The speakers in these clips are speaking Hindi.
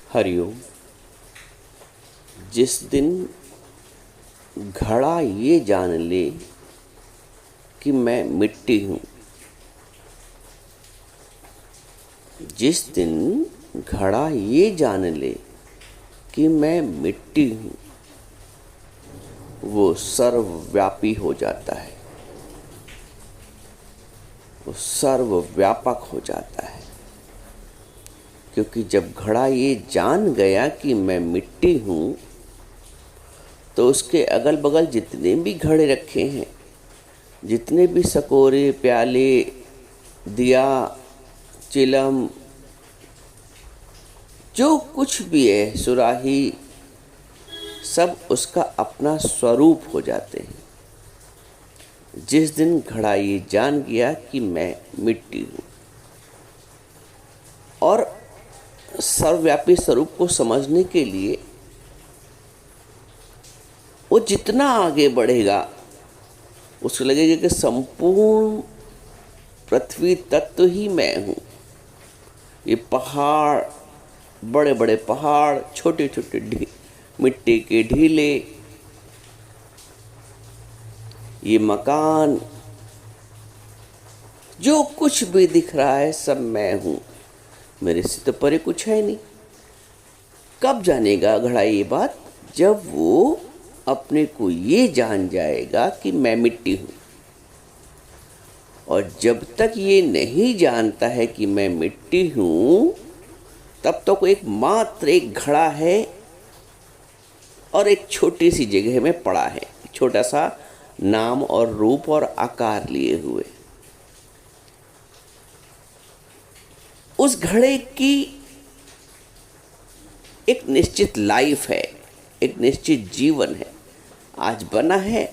हरिओम। जिस दिन घड़ा ये जान ले कि मैं मिट्टी हूँ, जिस दिन घड़ा ये जान ले कि मैं मिट्टी हूँ, वो सर्वव्यापी हो जाता है, वो सर्वव्यापक हो जाता है। क्योंकि जब घड़ा ये जान गया कि मैं मिट्टी हूँ, तो उसके अगल बगल जितने भी घड़े रखे हैं, जितने भी सकोरे, प्याले, दिया, चिलम, जो कुछ भी है, सुराही, सब उसका अपना स्वरूप हो जाते हैं। जिस दिन घड़ा ये जान गया कि मैं मिट्टी हूँ, और सर्वव्यापी स्वरूप को समझने के लिए वो जितना आगे बढ़ेगा, उसको लगेगा कि संपूर्ण पृथ्वी तत्व ही मैं हूँ। ये पहाड़, बड़े बड़े पहाड़, छोटे छोटे मिट्टी के ढीले, ये मकान, जो कुछ भी दिख रहा है सब मैं हूँ, मेरे से तो परे कुछ है नहीं। कब जानेगा घड़ा ये बात? जब वो अपने को ये जान जाएगा कि मैं मिट्टी हूँ। और जब तक ये नहीं जानता है कि मैं मिट्टी हूँ, तब तक एक मात्र एक घड़ा है और एक छोटी सी जगह में पड़ा है, छोटा सा नाम और रूप और आकार लिए हुए। उस घड़े की एक निश्चित लाइफ है, एक निश्चित जीवन है। आज बना है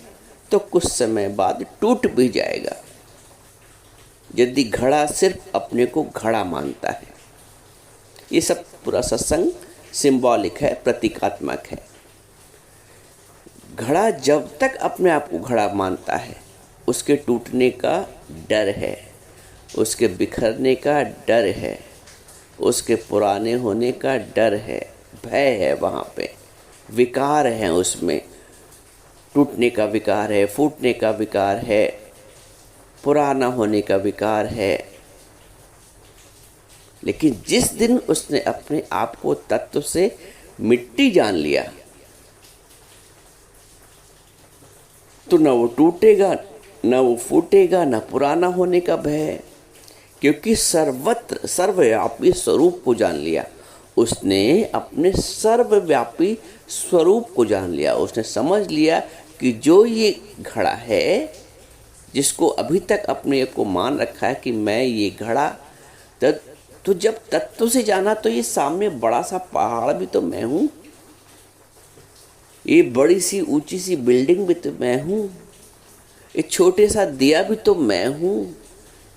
तो कुछ समय बाद टूट भी जाएगा, यदि घड़ा सिर्फ अपने को घड़ा मानता है। ये सब पूरा सत्संग सिंबॉलिक है, प्रतीकात्मक है। घड़ा जब तक अपने आप को घड़ा मानता है, उसके टूटने का डर है, उसके बिखरने का डर है, उसके पुराने होने का डर है, भय है, वहाँ पे विकार है, उसमें टूटने का विकार है, फूटने का विकार है, पुराना होने का विकार है। लेकिन जिस दिन उसने अपने आप को तत्व से मिट्टी जान लिया, तो न वो टूटेगा, न वो फूटेगा, न पुराना होने का भय है। क्योंकि सर्वत्र सर्वव्यापी स्वरूप को जान लिया उसने, अपने सर्वव्यापी स्वरूप को जान लिया उसने। समझ लिया कि जो ये घड़ा है, जिसको अभी तक अपने को मान रखा है कि मैं ये घड़ा, तो जब तत्व से जाना तो ये सामने बड़ा सा पहाड़ भी तो मैं हूँ, ये बड़ी सी ऊंची सी बिल्डिंग भी तो मैं हूँ, ये छोटे सा दिया भी तो मैं हूँ।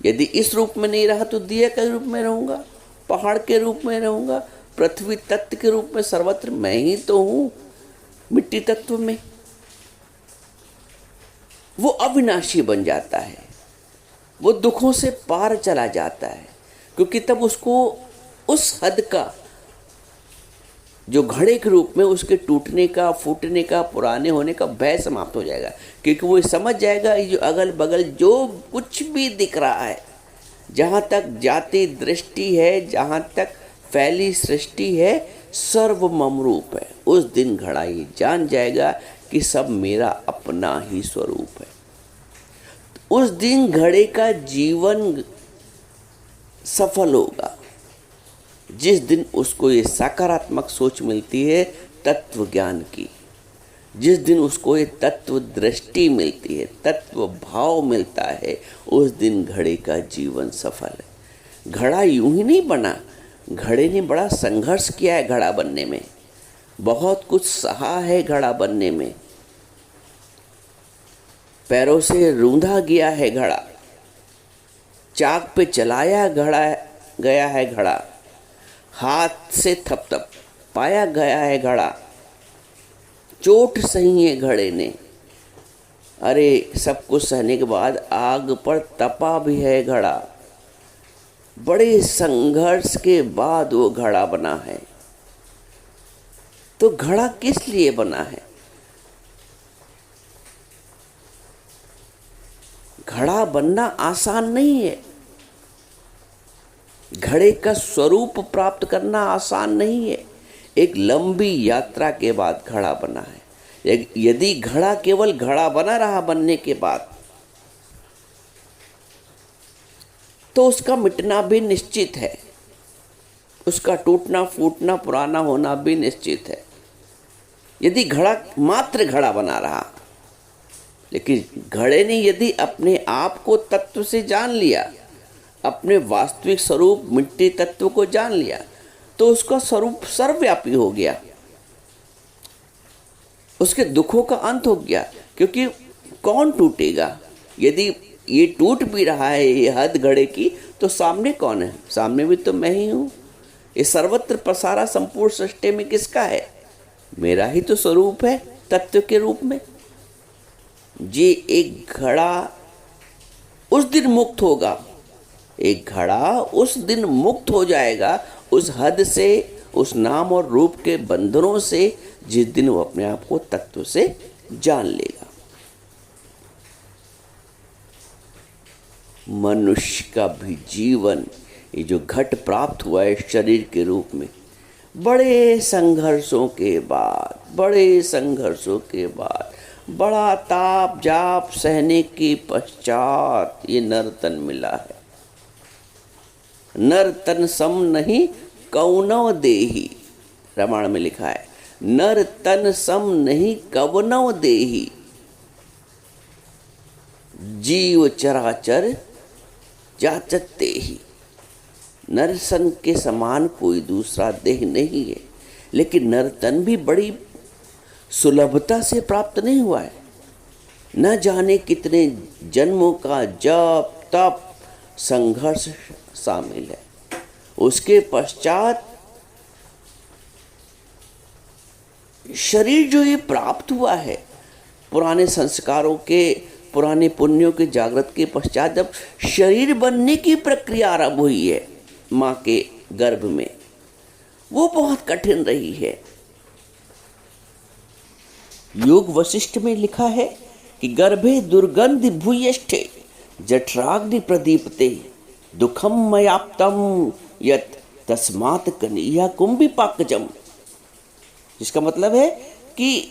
यदि इस रूप में नहीं रहा तो दिया के रूप में रहूँगा, पहाड़ के रूप में रहूँगा, पृथ्वी तत्व के रूप में सर्वत्र मैं ही तो हूँ। मिट्टी तत्व में वो अविनाशी बन जाता है, वो दुखों से पार चला जाता है। क्योंकि तब उसको उस हद का, जो घड़े के रूप में उसके टूटने का, फूटने का, पुराने होने का भय समाप्त हो जाएगा। क्योंकि वो समझ जाएगा ये जो अगल बगल जो कुछ भी दिख रहा है, जहाँ तक जाती दृष्टि है, जहाँ तक फैली सृष्टि है, सर्व मम रूप है। उस दिन घड़ा ये जान जाएगा कि सब मेरा अपना ही स्वरूप है। उस दिन घड़े का जीवन सफल होगा, जिस दिन उसको ये सकारात्मक सोच मिलती है तत्व ज्ञान की, जिस दिन उसको ये तत्व दृष्टि मिलती है, तत्व भाव मिलता है, उस दिन घड़े का जीवन सफल है। घड़ा यूं ही नहीं बना, घड़े ने बड़ा संघर्ष किया है घड़ा बनने में, बहुत कुछ सहा है घड़ा बनने में। पैरों से रूंधा गया है घड़ा, चाक पे चलाया गया है घड़ा, हाथ से थपथप पाया गया है घड़ा, चोट सही है घड़े ने। अरे सब कुछ सहने के बाद आग पर तपा भी है घड़ा। बड़े संघर्ष के बाद वो घड़ा बना है। तो घड़ा किस लिए बना है? घड़ा बनना आसान नहीं है। घड़े का स्वरूप प्राप्त करना आसान नहीं है। एक लंबी यात्रा के बाद घड़ा बना है। यदि घड़ा केवल घड़ा बना रहा बनने के बाद, तो उसका मिटना भी निश्चित है, उसका टूटना फूटना पुराना होना भी निश्चित है। यदि घड़ा मात्र घड़ा बना रहा, लेकिन घड़े ने यदि अपने आप को तत्व से जान लिया, अपने वास्तविक स्वरूप मिट्टी तत्व को जान लिया, तो उसका स्वरूप सर्वव्यापी हो गया, उसके दुखों का अंत हो गया। क्योंकि कौन टूटेगा? यदि ये टूट भी रहा है ये हद घड़े की, तो सामने कौन है? सामने भी तो मैं ही हूँ। ये सर्वत्र पसारा संपूर्ण सृष्टि में किसका है? मेरा ही तो स्वरूप है तत्व के रूप में। ये एक घड़ा उस दिन मुक्त होगा, एक घड़ा उस दिन मुक्त हो जाएगा उस हद से, उस नाम और रूप के बंधनों से, जिस दिन वो अपने आप को तत्व से जान लेगा। मनुष्य का भी जीवन, ये जो घट प्राप्त हुआ है शरीर के रूप में, बड़े संघर्षों के बाद, बड़ा ताप जाप सहने के पश्चात ये नर तन मिला है। नर तन सम नहीं कौनव देही, रामायण में लिखा है, नर तन सम नहीं कवनव देही, जीव चराचर जाचत तेहि। नरसन के समान कोई दूसरा देह नहीं है, लेकिन नरतन भी बड़ी सुलभता से प्राप्त नहीं हुआ है। न जाने कितने जन्मों का जप तप संघर्ष शामिल है। उसके पश्चात शरीर जो ये प्राप्त हुआ है, पुराने संस्कारों के, पुराने पुण्यों के जागृत के पश्चात जब शरीर बनने की प्रक्रिया आरंभ हुई है माँ के गर्भ में, वो बहुत कठिन रही है। योग वशिष्ठ में लिखा है कि गर्भे दुर्गंध भूयष्ठे जठराग्नि प्रदीपते दुखम मयाप्तम यत तस्मात् कनिया कुंभिपाकजम। जिसका मतलब है कि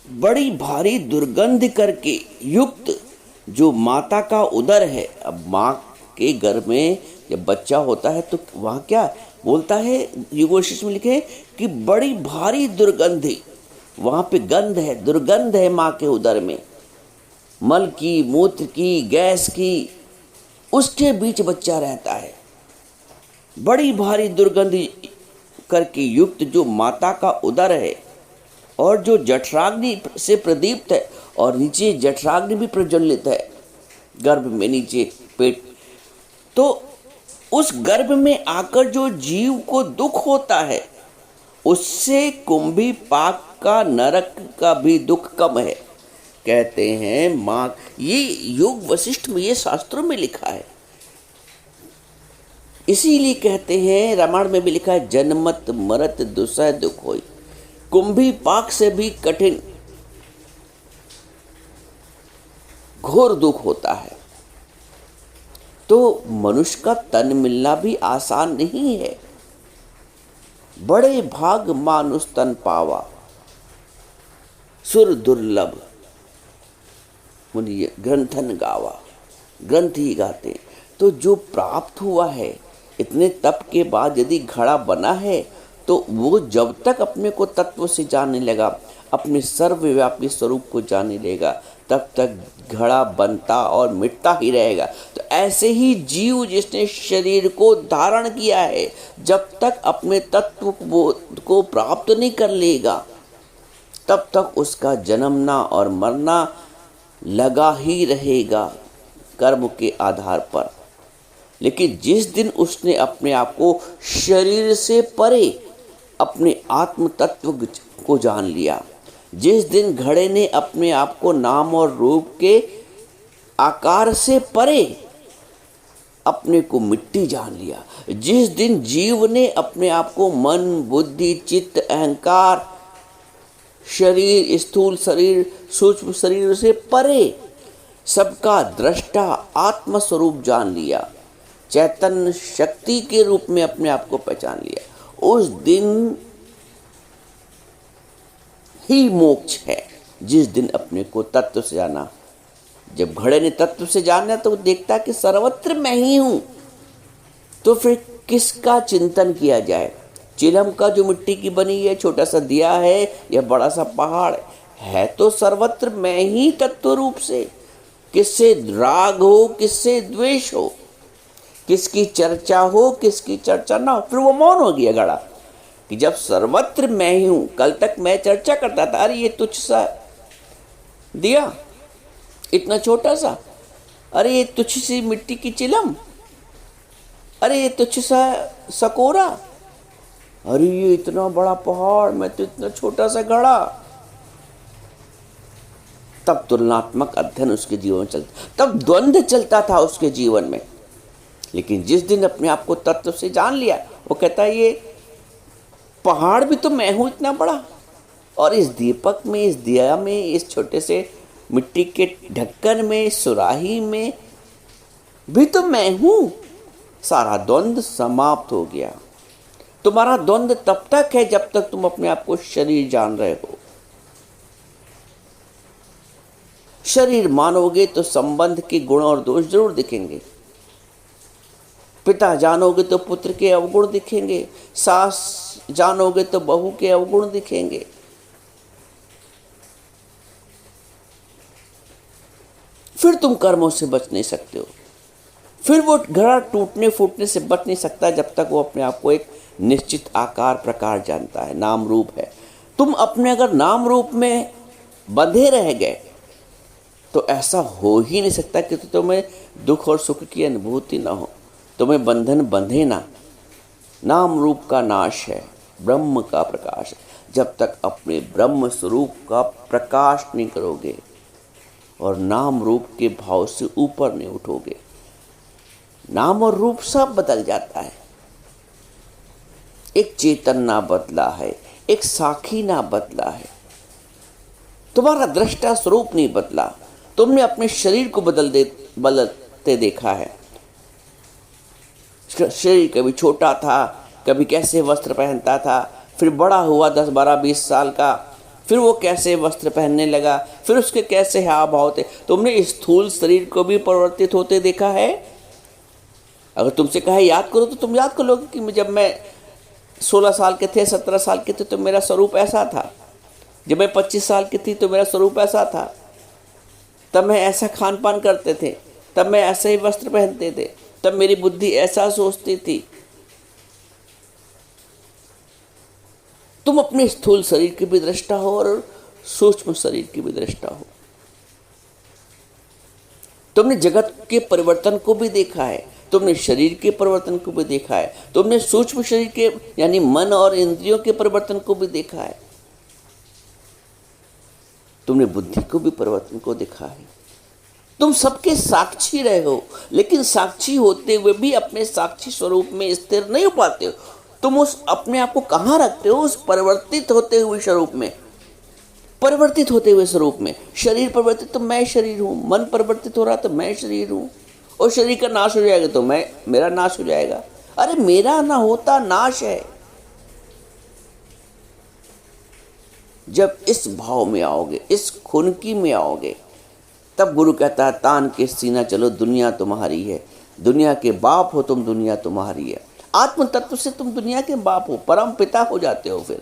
बड़ी भारी दुर्गंध करके युक्त जो माता का उदर है, अब माँ के गर्भ में जब बच्चा होता है तो वहाँ क्या बोलता है, योग वशिष्ठ में लिखे कि बड़ी भारी दुर्गंधी, वहाँ पे गंध है, दुर्गंध है माँ के उदर में, मल की, मूत्र की, गैस की, उसके बीच बच्चा रहता है। बड़ी भारी दुर्गंध करके युक्त जो माता का उदर है और जो जठराग्नि से प्रदीप्त है, और नीचे जठराग्नि भी प्रज्वलित है गर्भ में, नीचे पेट, तो उस गर्भ में आकर जो जीव को दुख होता है, उससे कुंभी पाक का, नरक का भी दुख कम है। कहते हैं माँ, ये योग वशिष्ठ में, ये शास्त्रों में लिखा है। इसीलिए कहते हैं, रामायण में भी लिखा है, जन्मत मरत दुसह दुख होई। कुंभी पाक से भी कठिन घोर दुख होता है। तो मनुष्य का तन मिलना भी आसान नहीं है। बड़े भाग मानुष तन पावा, सुर दुर्लभ मुनि ग्रंथन गावा, ग्रंथ ही गाते। तो जो प्राप्त हुआ है इतने तप के बाद यदि घड़ा बना है, तो वो जब तक अपने को तत्व से जानने लगा, अपने सर्वव्यापी स्वरूप को जानने लेगा, तब तक घड़ा बनता और मिटता ही रहेगा। तो ऐसे ही जीव जिसने शरीर को धारण किया है, जब तक अपने तत्व को प्राप्त नहीं कर लेगा, तब तक उसका जन्मना और मरना लगा ही रहेगा कर्म के आधार पर। लेकिन जिस दिन उसने अपने आप को शरीर से परे अपने आत्म तत्व को जान लिया, जिस दिन घड़े ने अपने आप को नाम और रूप के आकार से परे अपने को मिट्टी जान लिया, जिस दिन जीव ने अपने आप को मन बुद्धि चित्त अहंकार शरीर, स्थूल शरीर, सूक्ष्म शरीर से परे सबका दृष्टा आत्म स्वरूप जान लिया, चैतन्य शक्ति के रूप में अपने आप को पहचान लिया, उस दिन ही मोक्ष है। जिस दिन अपने को तत्व से जाना। जब घड़े ने तत्व से जाना तो देखता कि सर्वत्र मैं ही हूं, तो फिर किसका चिंतन किया जाए? चिलम का जो मिट्टी की बनी है, छोटा सा दिया है या बड़ा सा पहाड़ है, तो सर्वत्र मैं ही तत्व रूप से। किससे राग हो, किससे द्वेष हो, किसकी चर्चा हो, किसकी चर्चा ना हो, फिर वो मौन हो गया घड़ा कि जब सर्वत्र मैं ही हूं। कल तक मैं चर्चा करता था, अरे ये तुच्छ सा दिया, इतना छोटा सा, अरे ये तुच्छ सी मिट्टी की चिलम, अरे ये तुच्छ सा सकोरा, अरे ये इतना बड़ा पहाड़, मैं तो इतना छोटा सा घड़ा। तब तुलनात्मक अध्ययन उसके जीवन में चलता, तब द्वंद्व चलता था उसके जीवन में। लेकिन जिस दिन अपने आप को तत्व से जान लिया, वो कहता है ये पहाड़ भी तो मैं हूं इतना बड़ा, और इस दीपक में, इस दिया में, इस छोटे से मिट्टी के ढक्कन में, सुराही में भी तो मैं हूं। सारा द्वंद्व समाप्त हो गया। तुम्हारा द्वंद्व तब तक है जब तक तुम अपने आप को शरीर जान रहे हो। शरीर मानोगे तो संबंध के गुण और दोष जरूर दिखेंगे। पिता जानोगे तो पुत्र के अवगुण दिखेंगे, सास जानोगे तो बहू के अवगुण दिखेंगे। फिर तुम कर्मों से बच नहीं सकते हो। फिर वो घड़ा टूटने फूटने से बच नहीं सकता जब तक वो अपने आप को एक निश्चित आकार प्रकार जानता है, नाम रूप है। तुम अपने अगर नाम रूप में बंधे रह गए तो ऐसा हो ही नहीं सकता कि तुम्हें दुख और सुख की अनुभूति ना हो, तुम्हें बंधन बंधे ना। नाम रूप का नाश है, ब्रह्म का प्रकाश है। जब तक अपने ब्रह्म स्वरूप का प्रकाश नहीं करोगे और नाम रूप के भाव से ऊपर नहीं उठोगे, नाम और रूप सब बदल जाता है। एक चेतन ना बदला है, एक साखी ना बदला है, तुम्हारा दृष्टा स्वरूप नहीं बदला। तुमने अपने शरीर को बदलते देखा है। शरीर कभी छोटा था, कभी कैसे वस्त्र पहनता था, फिर बड़ा हुआ 10, 12, 20 साल का, फिर वो कैसे वस्त्र पहनने लगा, फिर उसके कैसे हाव भाव थे। तुमने स्थूल शरीर को भी परिवर्तित होते देखा है। अगर तुमसे कहा याद करो तो तुम याद कर लोगे कि जब मैं 16 साल के थे, 17 साल के थे तो मेरा स्वरूप ऐसा था, जब मैं 25 साल की थी तो मेरा स्वरूप ऐसा था, तब मैं ऐसा खान पान करते थे, तब मैं ऐसे ही वस्त्र पहनते थे, तब मेरी बुद्धि ऐसा सोचती थी। तुम अपने स्थूल शरीर की भी दृष्टा हो और सूक्ष्म शरीर की भी दृष्टा हो। तुमने जगत के परिवर्तन को भी देखा है, तुमने शरीर के परिवर्तन को भी देखा है, तुमने सूक्ष्म शरीर के यानी मन और इंद्रियों के परिवर्तन को भी देखा है, तुमने बुद्धि को भी परिवर्तन को देखा है। तुम सबके साक्षी रहे हो, लेकिन साक्षी होते हुए भी अपने साक्षी स्वरूप में स्थिर नहीं हो पाते हो। तुम उस अपने आप को कहाँ रखते हो? उस परिवर्तित होते हुए स्वरूप में, परिवर्तित होते हुए स्वरूप में। शरीर परिवर्तित तो मैं शरीर हूं, मन परिवर्तित हो रहा तो मैं शरीर हूं, और शरीर का नाश हो जाएगा तो मेरा नाश हो जाएगा। अरे मेरा ना होता नाश है। जब इस भाव में आओगे, इस खुनकी में आओगे, तब गुरु कहता है तान के सीना चलो, दुनिया तुम्हारी है, दुनिया के बाप हो तुम, दुनिया तुम्हारी है। आत्म तत्व से तुम दुनिया के बाप हो, परम पिता हो जाते हो। फिर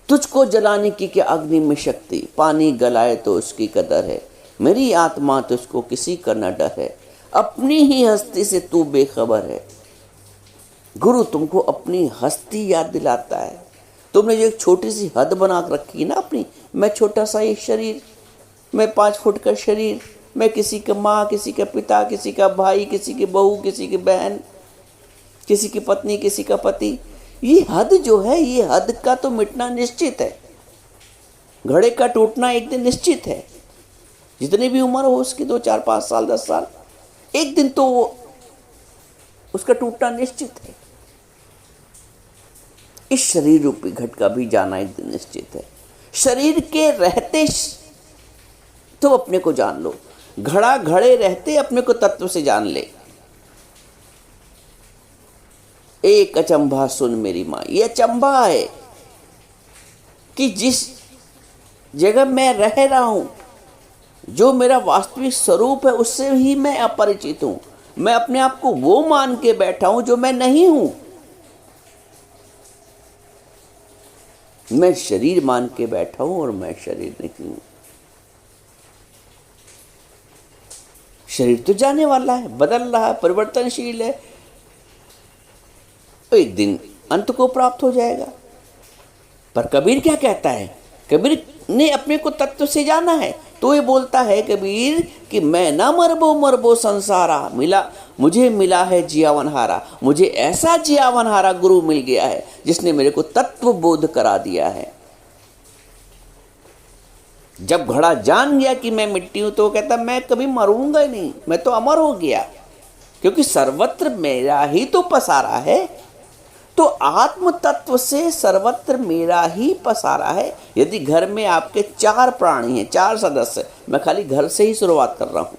तुझको जलाने की क्या अग्नि में शक्ति, पानी गलाए तो उसकी कदर है, मेरी आत्मा तुझको किसी का न डर है, अपनी ही हस्ती से तू बेखबर है। गुरु तुमको अपनी हस्ती याद दिलाता है। तुमने जो एक छोटी सी हद बना रखी ना अपनी, मैं छोटा सा एक शरीर, मैं 5 फुट का शरीर, मैं किसी का माँ, किसी का पिता, किसी का भाई, किसी की बहू, किसी की बहन, किसी की पत्नी, किसी का पति। ये हद जो है, ये हद का तो मिटना निश्चित है। घड़े का टूटना एक दिन निश्चित है। जितनी भी उम्र हो उसकी, 2, 4, 5 साल, 10 साल, एक दिन तो उसका टूटना निश्चित है। इस शरीर रूपी घट का भी जाना एक दिन निश्चित है। शरीर के रहते तो अपने को जान लो, घड़ा घड़े रहते अपने को तत्व से जान ले। एक अचंभा सुन मेरी माँ, ये अचंभा है कि जिस जगह मैं रह रहा हूं, जो मेरा वास्तविक स्वरूप है, उससे ही मैं अपरिचित हूं। मैं अपने आप को वो मान के बैठा हूं जो मैं नहीं हूं। मैं शरीर मान के बैठा हूं और मैं शरीर नहीं हूं। शरीर तो जाने वाला है, बदल रहा है, परिवर्तनशील है, तो एक दिन अंत को प्राप्त हो जाएगा। पर कबीर क्या कहता है? कबीर ने अपने को तत्व से जाना है, तो ये बोलता है कबीर कि मैं ना मरबो मरबो संसारा, मुझे मिला है जियावन हारा। मुझे ऐसा जियावन हारा गुरु मिल गया है जिसने मेरे को तत्व बोध करा दिया है। जब घड़ा जान गया कि मैं मिट्टी हूं, तो कहता मैं कभी मरूंगा ही नहीं, मैं तो अमर हो गया, क्योंकि सर्वत्र मेरा ही तो पसारा है। तो आत्म तत्व से सर्वत्र मेरा ही पसारा है। यदि घर में आपके 4 प्राणी हैं, 4 सदस्य, मैं खाली घर से ही शुरुआत कर रहा हूं,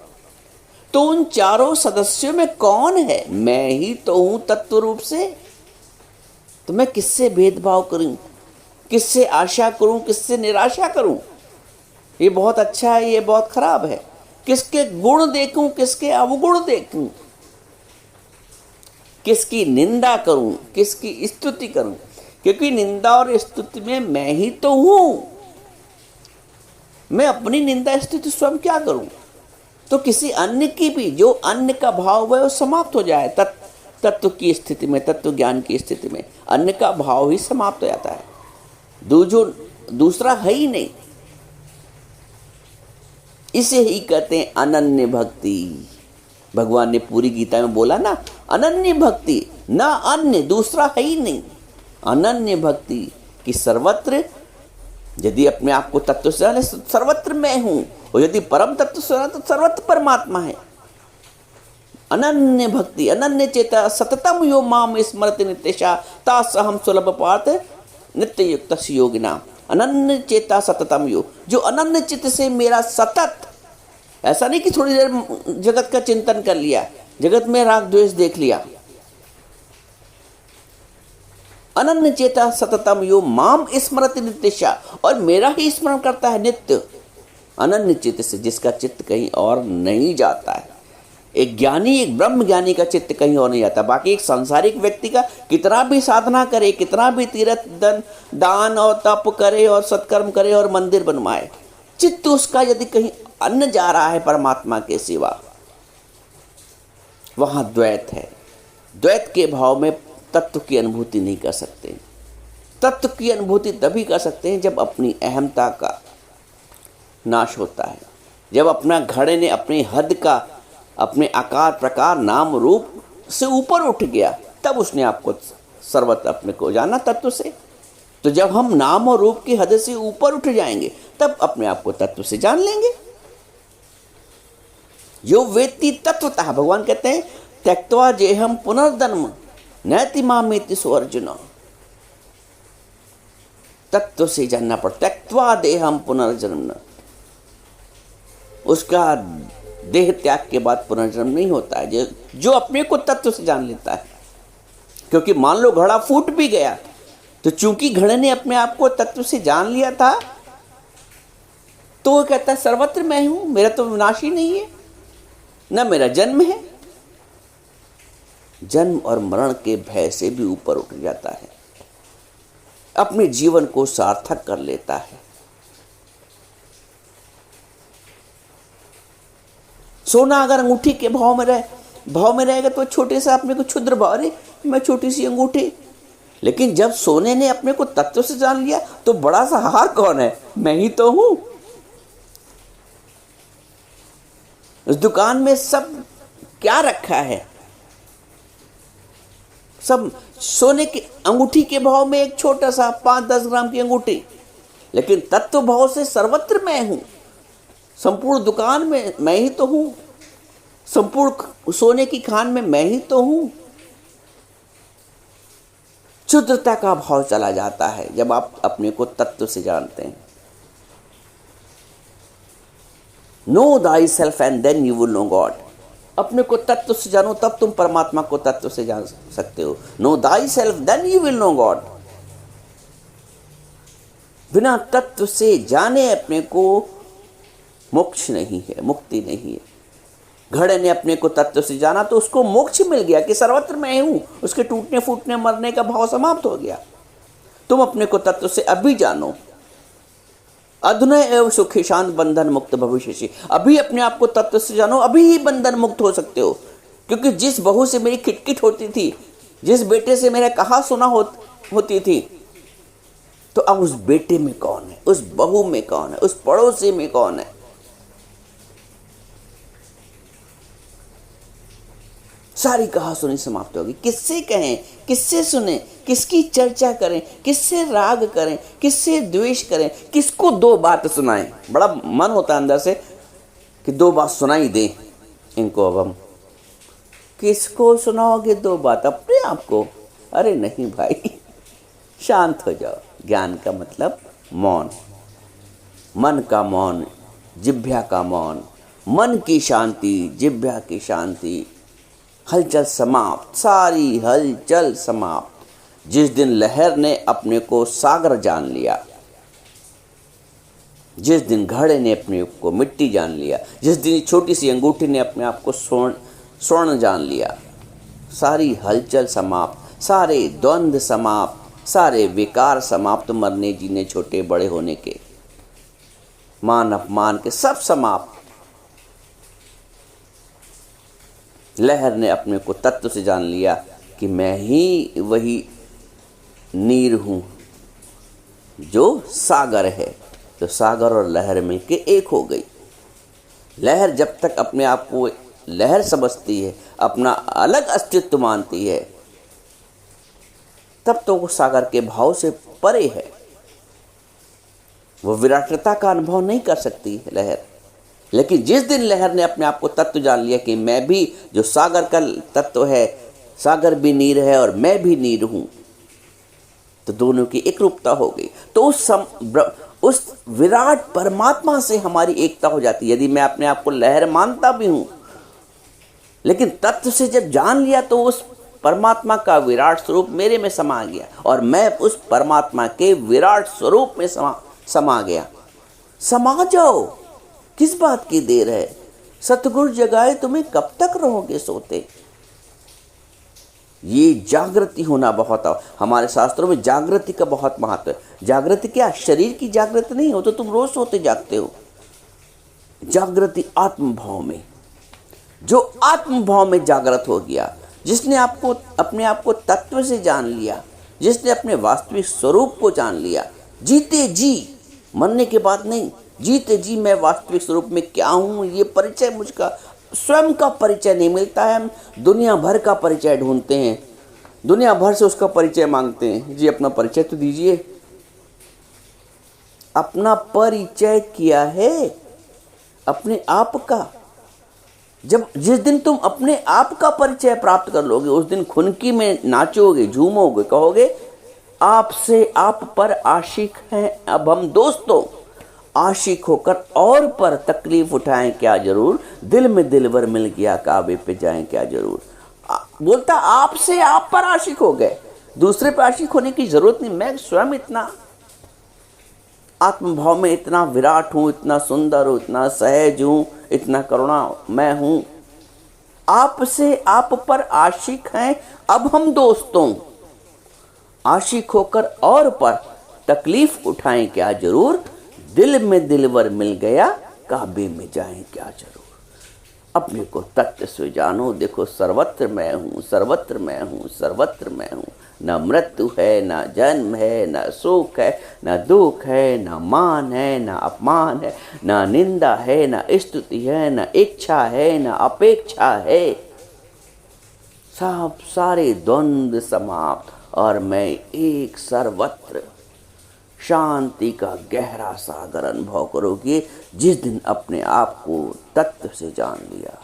तो उन चारों सदस्यों में कौन है? मैं ही तो हूं तत्व रूप से। तो मैं किससे भेदभाव करूं, किससे आशा करूं, किससे निराशा करूं? ये बहुत अच्छा है, ये बहुत खराब है। किसके गुण देखूं, किसके अवगुण देखूं, किसकी निंदा करूं, किसकी स्तुति करूं? क्योंकि निंदा और स्तुति में मैं ही तो हूं। मैं अपनी निंदा स्तुति स्वयं क्या करूं? तो किसी अन्य की भी, जो अन्य का भाव है वो समाप्त हो जाए। तत्व की स्थिति में, तत्व ज्ञान की स्थिति में अन्य का भाव ही समाप्त हो जाता है, जो दूसरा है ही नहीं। इसे ही कहते हैं अनन्य भक्ति। भगवान ने पूरी गीता में बोला ना, अनन्य भक्ति, ना अन्य, दूसरा है ही नहीं। अनन्य भक्ति कि सर्वत्र, यदि अपने आप को तत्व से जाने, सर्वत्र मैं हूं, और यदि परम तत्व से जाने तो सर्वत्र परमात्मा है। अनन्य भक्ति, अनन्य चेता सततम यो माम स्मरति नित्यशा तासहम सुलभ पार्थ नित्य युक्त योगिना। अनन्य चेता सततम यो, जो अनन्य चित्त से मेरा सतत, ऐसा नहीं कि थोड़ी देर जगत का चिंतन कर लिया, जगत में राग द्वेष देख लिया। अनन्य चेता सततम यो माम स्मरति नित्यशा, और मेरा ही स्मरण करता है नित्य। अनन्य चित्त से, जिसका चित्त कहीं और नहीं जाता है। एक ज्ञानी, एक ब्रह्म ज्ञानी का चित्त कहीं और नहीं जाता। बाकी एक सांसारिक व्यक्ति का कितना भी साधना करे, कितना भी तीर्थ दान और तप करे और सत्कर्म करे और मंदिर बनवाए, चित्त उसका यदि कहीं अन्य जा रहा है परमात्मा के सिवा, वहां द्वैत है। द्वैत के भाव में तत्व की अनुभूति नहीं कर सकते। तत्व की अनुभूति तभी कर सकते हैं जब अपनी अहमता का नाश होता है, जब अपना घड़े ने अपनी हद का, अपने आकार प्रकार नाम रूप से ऊपर उठ गया, तब उसने आपको सर्वत्र अपने को जाना तत्व से। तो जब हम नाम और रूप की हद से ऊपर उठ जाएंगे, तब अपने आप को तत्व से जान लेंगे। जो वेत्ति तत्वतः, भगवान कहते हैं त्यक्त्वा जेहम पुनर्जन्म नैति मामेति सो अर्जुन। तत्व से जानना पड़ता। त्यक्त्वा देहम पुनर्जन्म, उसका देह त्याग के बाद पुनर्जन्म नहीं होता है, जो अपने को तत्व से जान लेता है। क्योंकि मान लो घड़ा फूट भी गया, तो चूंकि घड़े ने अपने आप को तत्व से जान लिया था, तो वो कहता है सर्वत्र मैं हूं, मेरा तो विनाश ही नहीं है, न मेरा जन्म है। जन्म और मरण के भय से भी ऊपर उठ जाता है, अपने जीवन को सार्थक कर लेता है। सोना अगर अंगूठी के भाव में रहेगा तो छोटे से अपने को क्षुद्र भाव, अरे मैं छोटी सी अंगूठी। लेकिन जब सोने ने अपने को तत्व से जान लिया, तो बड़ा सा हार कौन है? मैं ही तो हूं। उस दुकान में सब क्या रखा है? सब सोने की अंगूठी के भाव में एक छोटा सा 5-10 ग्राम की अंगूठी, लेकिन तत्व भाव से सर्वत्र मैं हूं। संपूर्ण दुकान में मैं ही तो हूं, संपूर्ण सोने की खान में मैं ही तो हूं। क्षुद्रता का भाव चला जाता है जब आप अपने को तत्व से जानते हैं। Know thy self and then you will know God. अपने को तत्व से जानो तब तुम परमात्मा को तत्व से जान सकते हो। Know thy self then you will know God. बिना तत्व से जाने अपने को मोक्ष नहीं है, मुक्ति नहीं है। घड़े ने अपने को तत्व से जाना तो उसको मोक्ष मिल गया कि सर्वत्र मैं हूं, उसके टूटने फूटने मरने का भाव समाप्त हो गया। तुम अपने को तत्व से अभी जानो। अधुना एवं सुखी शांत बंधन मुक्त भविष्य। अभी अपने आप को तत्व से जानो, अभी ही बंधन मुक्त हो सकते हो। क्योंकि जिस बहू से मेरी खिटखिट होती थी, जिस बेटे से मेरा कहा सुना होती थी, तो अब उस बेटे में कौन है, उस बहू में कौन है, उस पड़ोसी में कौन है। सारी कहा सुनी समाप्त होगी। किससे कहें, किससे सुने, किसकी चर्चा करें, किससे राग करें, किससे द्वेष करें, किसको दो बात सुनाएं। बड़ा मन होता है अंदर से कि दो बात सुनाई दें इनको। अब हम किसको सुनाओगे दो बात, अपने आप को? अरे नहीं भाई, शांत हो जाओ। ज्ञान का मतलब मौन, मन का मौन, जिह्वा का मौन, मन की शांति, जिह्वा की शांति, हलचल समाप्त, सारी हलचल समाप्त। जिस दिन लहर ने अपने को सागर जान लिया, जिस दिन घड़े ने अपने को मिट्टी जान लिया, जिस दिन छोटी सी अंगूठी ने अपने आप को स्वर्ण जान लिया, सारी हलचल समाप्त, सारे द्वंद्व समाप्त, सारे विकार समाप्त, मरने जीने छोटे बड़े होने के, मान अपमान के सब समाप्त। लहर ने अपने को तत्व से जान लिया कि मैं ही वही नीर हूं जो सागर है। तो सागर और लहर मिलके एक हो गई। लहर जब तक अपने आप को लहर समझती है, अपना अलग अस्तित्व मानती है, तब तो वो सागर के भाव से परे है। वो विराटता का अनुभव नहीं कर सकती है लहर। लेकिन जिस दिन लहर ने अपने आप को तत्व जान लिया कि मैं भी जो सागर का तत्व है, सागर भी नीर है और मैं भी नीर हूं, तो दोनों की एक रूपता हो गई। तो उस विराट परमात्मा से हमारी एकता हो जाती है। यदि मैं अपने आप को लहर मानता भी हूं, लेकिन तत्व से जब जान लिया तो उस परमात्मा का विराट स्वरूप मेरे में समा गया और मैं उस परमात्मा के विराट स्वरूप में समा गया। समा जाओ, किस बात की देर है? सतगुरु जगाए तुम्हें, कब तक रहोगे सोते? ये जागृति होना बहुत, हमारे शास्त्रों में जागृति का बहुत महत्व है। जागृति क्या? शरीर की जागृति नहीं हो तो तुम रोज सोते जागते हो। जागृति आत्मभाव में, जो आत्मभाव में जागृत हो गया, जिसने आपको अपने आप को तत्व से जान लिया, जिसने अपने वास्तविक स्वरूप को जान लिया, जीते जी, मरने के बाद नहीं, जीते जी मैं वास्तविक स्वरूप में क्या हूँ, ये परिचय मुझका स्वयं का परिचय नहीं मिलता है। हम दुनिया भर का परिचय ढूंढते हैं, दुनिया भर से उसका परिचय मांगते हैं। जी अपना परिचय तो दीजिए। अपना परिचय क्या है? अपने आप का। जिस दिन तुम अपने आप का परिचय प्राप्त कर लोगे, उस दिन खुनकी में नाचोगे, झूमोगे, कहोगे आपसे आप पर आशिक हैं अब हम दोस्तों। आशिक होकर और पर तकलीफ उठाएं क्या जरूर, दिल में दिलवर मिल गया काबे पे जाएं क्या जरूर। बोलता आपसे आप पर आशिक हो गए, दूसरे पर आशिक होने की जरूरत नहीं। मैं स्वयं इतना आत्मभाव में इतना विराट हूं, इतना सुंदर हूं, इतना सहज हूं, इतना करुणा मैं हूं। आपसे आप पर आशिक हैं अब हम दोस्तों। आशिक होकर और पर तकलीफ उठाएं क्या जरूर, दिल में दिलवर मिल गया काबे में जाएं क्या जरूर। अपने को तत्व से जानो। देखो सर्वत्र मैं हूँ, सर्वत्र मैं हूँ, सर्वत्र मैं हूँ। न मृत्यु है, न जन्म है, न सुख है, न दुख है, न मान है, न अपमान है, न निंदा है, न स्तुति है, न इच्छा है, न अपेक्षा है। सब सारे द्वंद्व समाप्त और मैं एक सर्वत्र। शांति का गहरा सागर अनुभव करोगे जिस दिन अपने आप को तत्व से जान लिया।